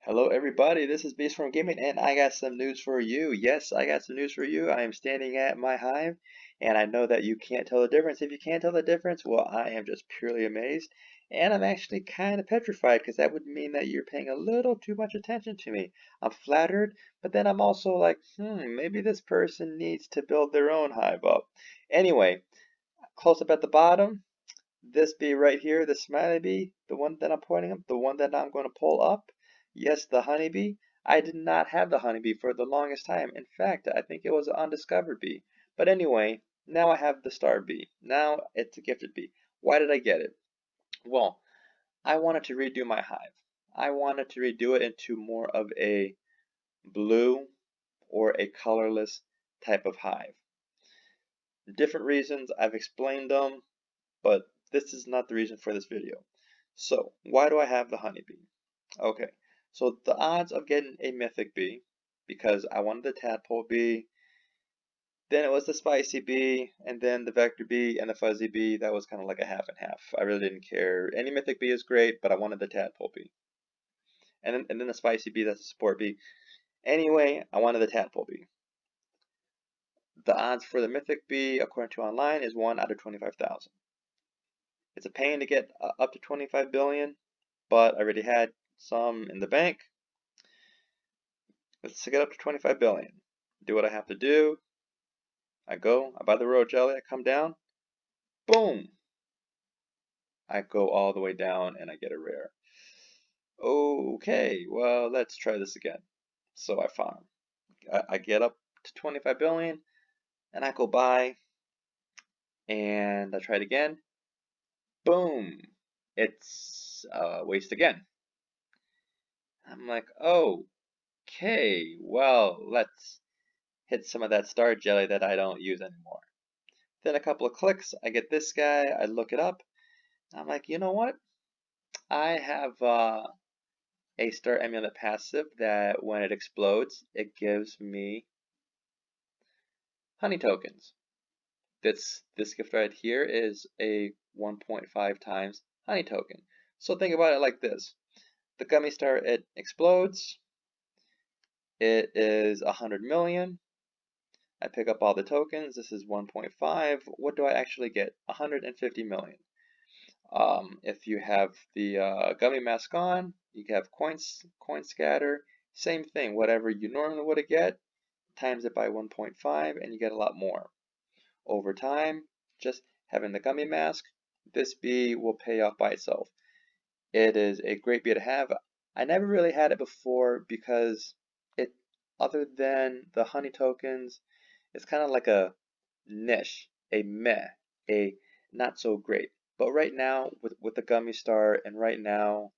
Hello everybody, this is Beeswarm Gaming and I got some news for you. Yes, I got some news for you. I am standing at my hive and I know that you can't tell the difference. If you can't tell the difference, well, I am just purely amazed and I'm actually kind of petrified because that would mean that you're paying a little too much attention to me. I'm flattered, but then I'm also like, maybe this person needs to build their own hive up. Anyway, close up at the bottom, this bee right here, the smiley bee, the one that I'm pointing up, the one that I'm going to pull up, yes, the honeybee. I did not have the honeybee for the longest time. In fact, I think it was an undiscovered bee. But anyway, now I have the star bee. Now it's a gifted bee. Why did I get it? Well, I wanted to redo my hive. I wanted to redo it into more of a blue or a colorless type of hive. Different reasons, I've explained them, but this is not the reason for this video. So, why do I have the honeybee? Okay, so the odds of getting a mythic bee, because I wanted the tadpole bee, then it was the spicy bee, and then the vector bee and the fuzzy bee. That was kind of like a half and half. I really didn't care. Any mythic bee is great, but I wanted the tadpole bee. And then the spicy bee, that's a support bee. Anyway, I wanted the tadpole bee. The odds for the mythic bee, according to online, is 1 out of 25,000. It's a pain to get up to 25 billion, but I already had some in the bank. Let's get up to 25 billion. Do what I have to do. I buy the royal jelly, I come down, boom! I go all the way down and I get a rare. Okay, well, let's try this again. So I farm. I get up to 25 billion and I go buy and I try it again. Boom! It's waste again. I'm like, okay, well, let's hit some of that star jelly that I don't use anymore. Then a couple of clicks, I get this guy, I look it up, I'm like, you know what? I have a star amulet passive that when it explodes, it gives me honey tokens. This gift right here is a 1.5 times honey token. So think about it like this. The gummy star, it explodes, it is 100 million. I pick up all the tokens, this is 1.5. What do I actually get? 150 million. If you have the gummy mask on, you have coin scatter, same thing. Whatever you normally would get, times it by 1.5 and you get a lot more. Over time, just having the gummy mask, this bee will pay off by itself. It is a great bee to have. I never really had it before because it, other than the honey tokens, it's kind of like a niche, a meh, a not so great. But right now, with the gummy star, and right now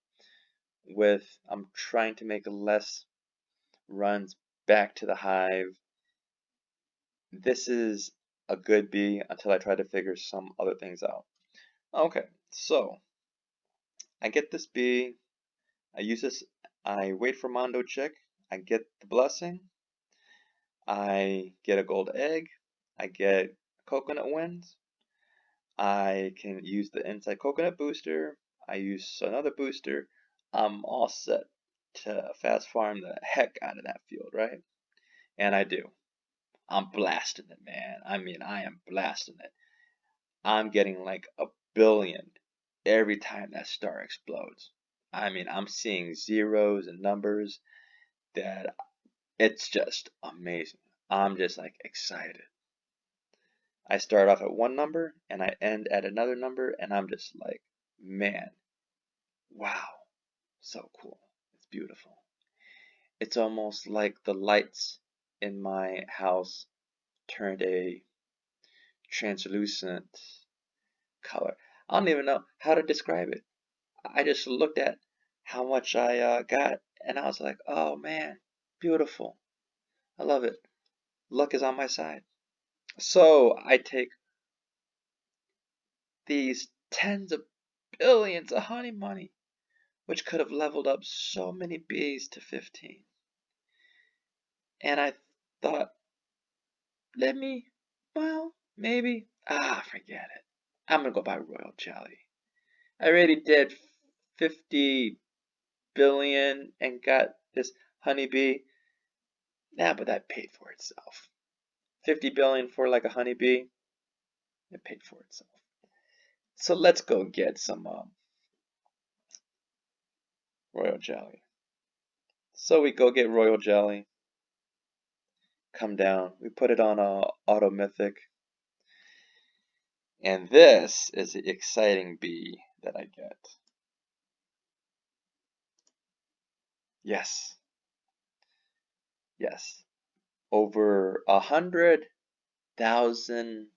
with I'm trying to make less runs back to the hive, this is a good bee until I try to figure some other things out. Okay, so I get this bee, I use this, I wait for Mondo Chick, I get the blessing, I get a gold egg, I get coconut wings, I can use the inside coconut booster, I use another booster, I'm all set to fast farm the heck out of that field, right? And I do. I'm blasting it, man. I mean, I am blasting it. I'm getting like a billion every time that star explodes. I mean, I'm seeing zeros and numbers that it's just amazing. I'm just like excited. I start off at one number and I end at another number, and I'm just like, man, wow, so cool. It's beautiful. It's almost like the lights in my house turned a translucent color. I don't even know how to describe it. I just looked at how much I got and I was like, oh man, beautiful. I love it. Luck is on my side. So I take these tens of billions of honey money, which could have leveled up so many bees to 15. And I thought, well, maybe, forget it. I'm gonna go buy royal jelly. I already did 50 billion and got this honeybee. Yeah, but that paid for itself. 50 billion for like a honeybee, it paid for itself. So let's go get some royal jelly. So we go get royal jelly, come down, we put it on auto mythic, and this is the exciting bee that I get. Yes, yes, over 100,000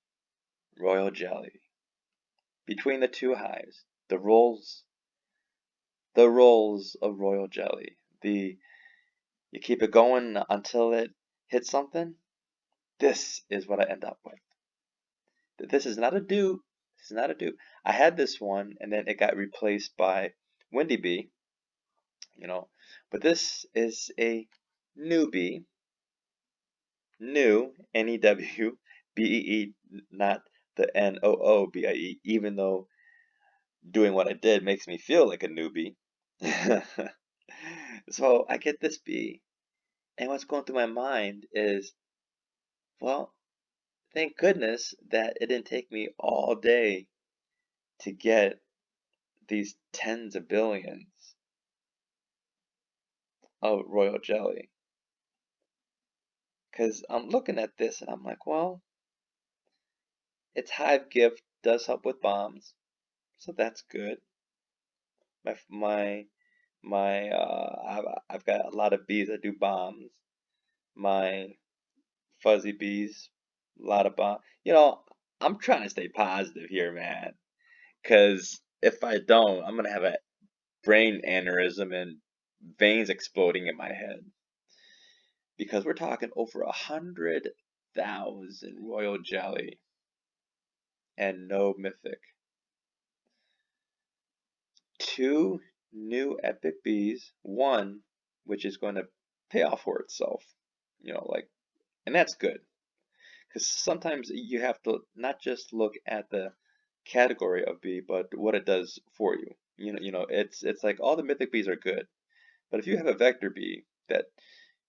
royal jelly between the two hives. The rolls of royal jelly. You keep it going until it hits something. This is what I end up with. This is not a dupe. This is not a dupe. I had this one and then it got replaced by Windy Bee, but this is a newbie, new, N-E-W-B-E-E, not the N-O-O-B-I-E, even though doing what I did makes me feel like a newbie. So I get this bee, and what's going through my mind is, well, thank goodness that it didn't take me all day to get these tens of billions of royal jelly. Because I'm looking at this and I'm like, well, its hive gift does help with bombs, so that's good. I've got a lot of bees that do bombs. My fuzzy bees, a lot of bombs. I'm trying to stay positive here, man. Because if I don't, I'm gonna have a brain aneurysm and veins exploding in my head. Because we're talking over 100,000 royal jelly and no mythic. 2 new epic bees, 1 which is going to pay off for itself. And that's good. Because sometimes you have to not just look at the category of bee, but what it does for you. It's like all the mythic bees are good, but if you have a vector bee that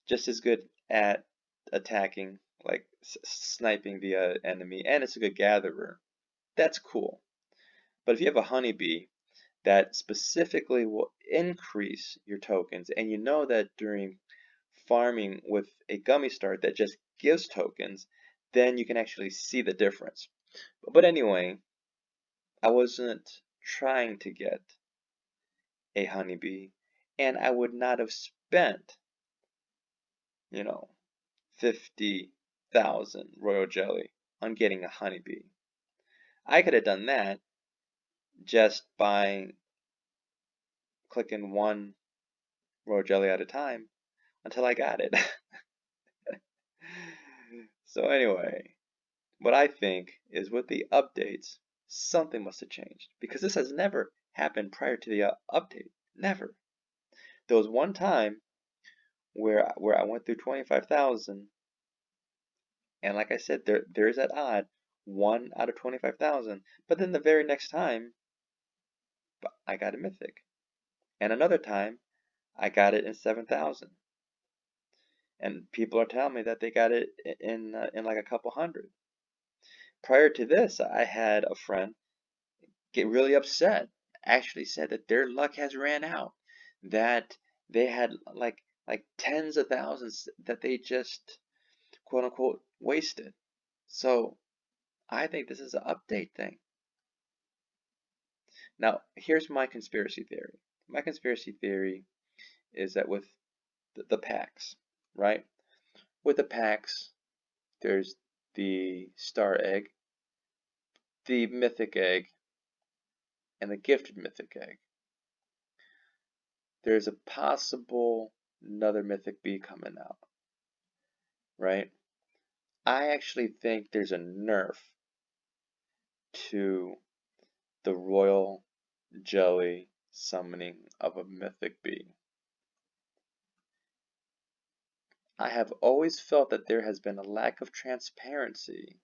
just as good at attacking, like sniping the enemy, and it's a good gatherer, that's cool. But if you have a honeybee that specifically will increase your tokens, and you know that during farming with a gummy star that just gives tokens, then you can actually see the difference. But anyway, I wasn't trying to get a honeybee, and I would not have spent, 50,000 royal jelly on getting a honeybee. I could have done that just by clicking one royal jelly at a time until I got it. So anyway, what I think is with the updates, something must have changed because this has never happened prior to the update. Never. There was one time where I went through 25,000, and like I said, there's that odd 1 out of 25,000. But then the very next time, I got a mythic, and another time, I got it in 7,000. And people are telling me that they got it in like a couple hundred. Prior to this, I had a friend get really upset. Actually said that their luck has ran out, that they had like tens of thousands that they just quote unquote wasted. So I think this is an update thing. Now, here's my conspiracy theory. My conspiracy theory is that with the packs, right? With the packs, there's the star egg, the mythic egg, and the gifted mythic egg. There's a possible another mythic bee coming out, right? I actually think there's a nerf to the royal jelly summoning of a mythic bee. I have always felt that there has been a lack of transparency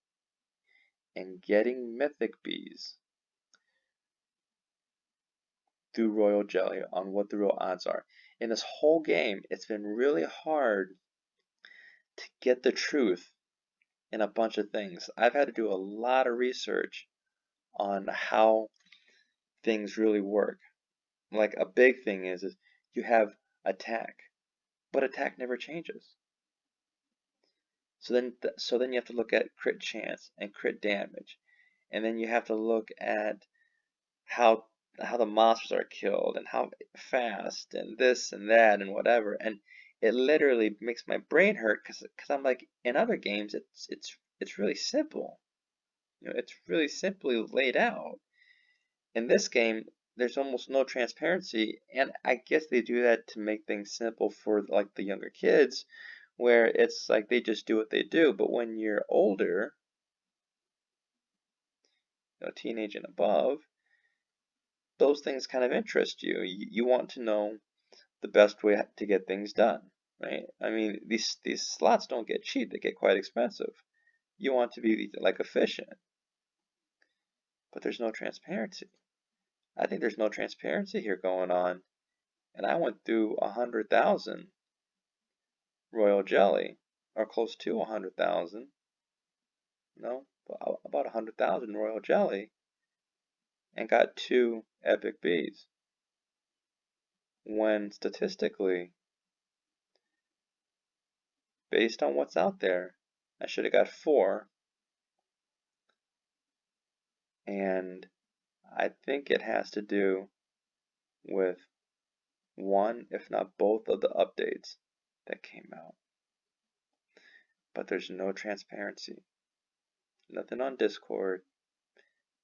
in getting mythic bees through Royal Jelly on what the real odds are. In this whole game, it's been really hard to get the truth in a bunch of things. I've had to do a lot of research on how things really work. Like a big thing is you have attack, but attack never changes. So then you have to look at crit chance and crit damage, and then you have to look at how the monsters are killed and how fast and this and that and whatever. And it literally makes my brain hurt because I'm like, in other games it's really simple. You know, it's really simply laid out. In this game, there's almost no transparency, and I guess they do that to make things simple for like the younger kids, where it's like they just do what they do. But when you're older, you know, teenage and above, those things kind of interest you. You want to know the best way to get things done, right? I mean, these slots don't get cheap; they get quite expensive. You want to be like efficient, but there's no transparency. I think there's no transparency here going on, and I went through 100,000 royal jelly, or close to 100,000. No, about 100,000 royal jelly, and got 2 epic bees. When statistically, based on what's out there, I should have got 4. And I think it has to do with one, if not both, of the updates that came out. But there's no transparency. Nothing on Discord,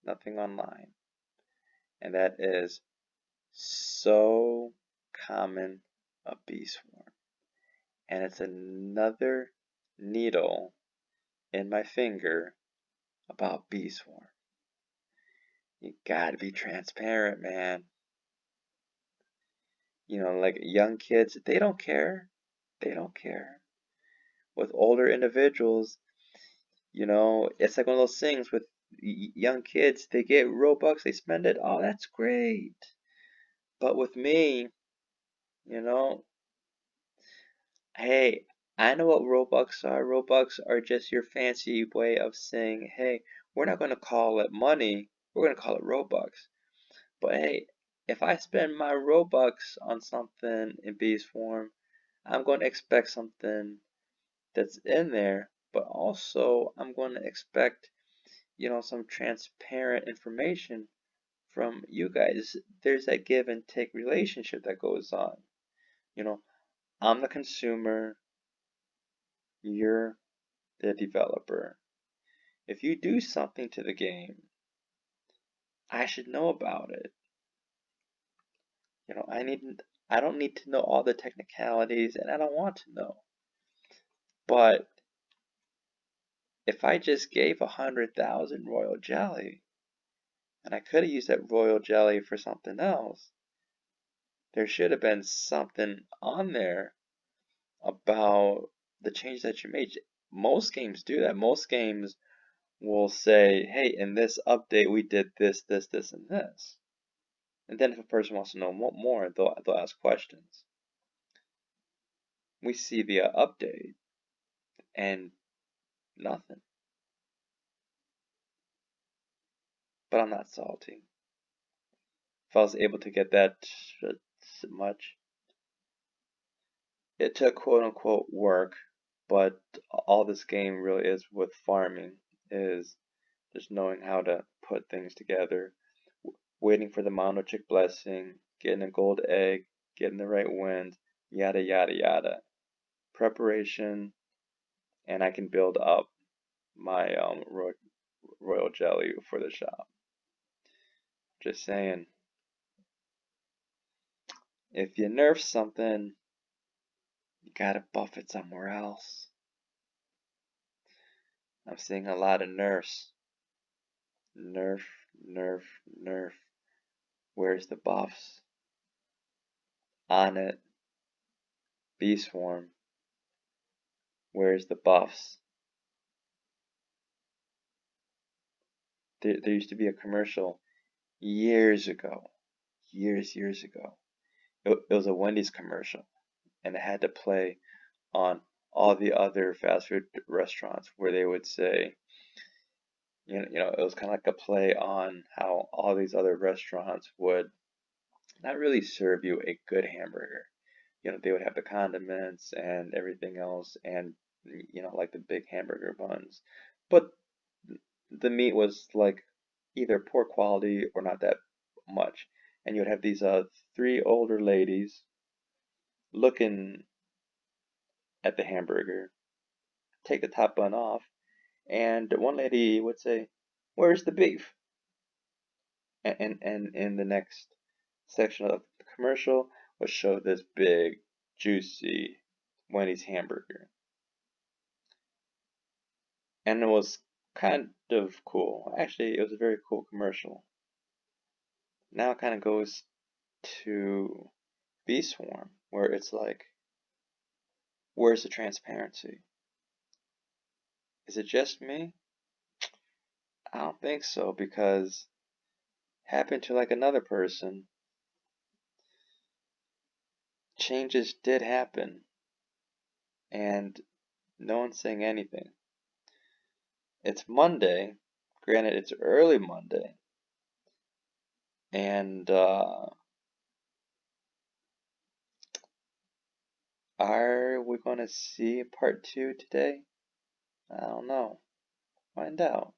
nothing online. And that is so common a Beeswarm. And it's another needle in my finger about Beeswarm. You gotta be transparent, man. You know, like young kids, they don't care. They don't care. With older individuals, you know, it's like one of those things with young kids, they get Robux, they spend it, oh, that's great. But with me, you know, hey, I know what Robux are. Robux are just your fancy way of saying, hey, we're not going to call it money, we're going to call it Robux. But hey, if I spend my Robux on something in Beeswarm, I'm going to expect something that's in there, but also I'm going to expect, you know, some transparent information from you guys. There's that give and take relationship that goes on. You know, I'm the consumer, you're the developer. If you do something to the game, I should know about it. You know, I don't need to know all the technicalities, and I don't want to know. But if I just gave 100,000 royal jelly, and I could have used that royal jelly for something else, there should have been something on there about the change that you made. Most games do that. Most games will say, hey, in this update we did this, this, this, and this. And then if a person wants to know more, they'll ask questions. We see the update and nothing. But I'm not salty. If I was able to get that much, it took quote unquote work, but all this game really is with farming is just knowing how to put things together, waiting for the monochick blessing, getting a gold egg, getting the right wind, yada yada yada. Preparation, and I can build up my royal jelly for the shop. Just saying, if you nerf something, you gotta buff it somewhere else. I'm seeing a lot of nerfs. Nerf, nerf, nerf. Where's the buffs? On it. Beeswarm. Where's the buffs? There used to be a commercial years ago years ago. It was a Wendy's commercial, and it had to play on all the other fast food restaurants where they would say, it was kind of like a play on how all these other restaurants would not really serve you a good hamburger. They would have the condiments and everything else, and like the big hamburger buns, but the meat was like either poor quality or not that much. And you'd have these three older ladies looking at the hamburger, take the top bun off, and one lady would say, "Where's the beef?" And in the next section of the commercial would show this big, juicy Wendy's hamburger. And it was kind of cool. Actually, it was a very cool commercial. Now it kind of goes to Beeswarm, where it's like, where's the transparency? Is it just me? I don't think so, because happened to like another person, changes did happen, and no one's saying anything. It's Monday, granted it's early Monday, and are we going to see part 2 today? I don't know. Find out.